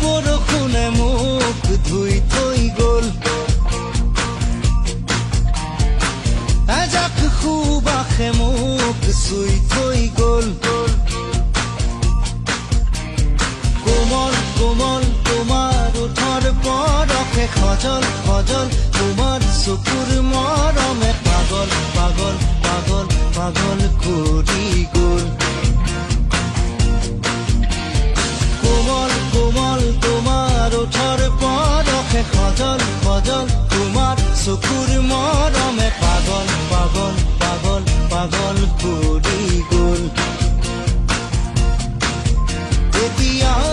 বৰষুণে মোক ধুই থৈ গ'ল এজাক সুবাসে মোক চুই থৈ গ'ল কোমল কোমল তোমাৰ ওঠৰ পৰশে সজল সজল তোমাৰ চকুৰ মৰমে পাগল পাগল পাগল পাগল কৰি গ'ল কোমল কোমল তোমাৰ ওঠৰ পৰশে সজল সজল তোমাৰ চকুৰ মৰমে পাগল পাগল পাগল পাগল কৰি গ'ল এতিয়া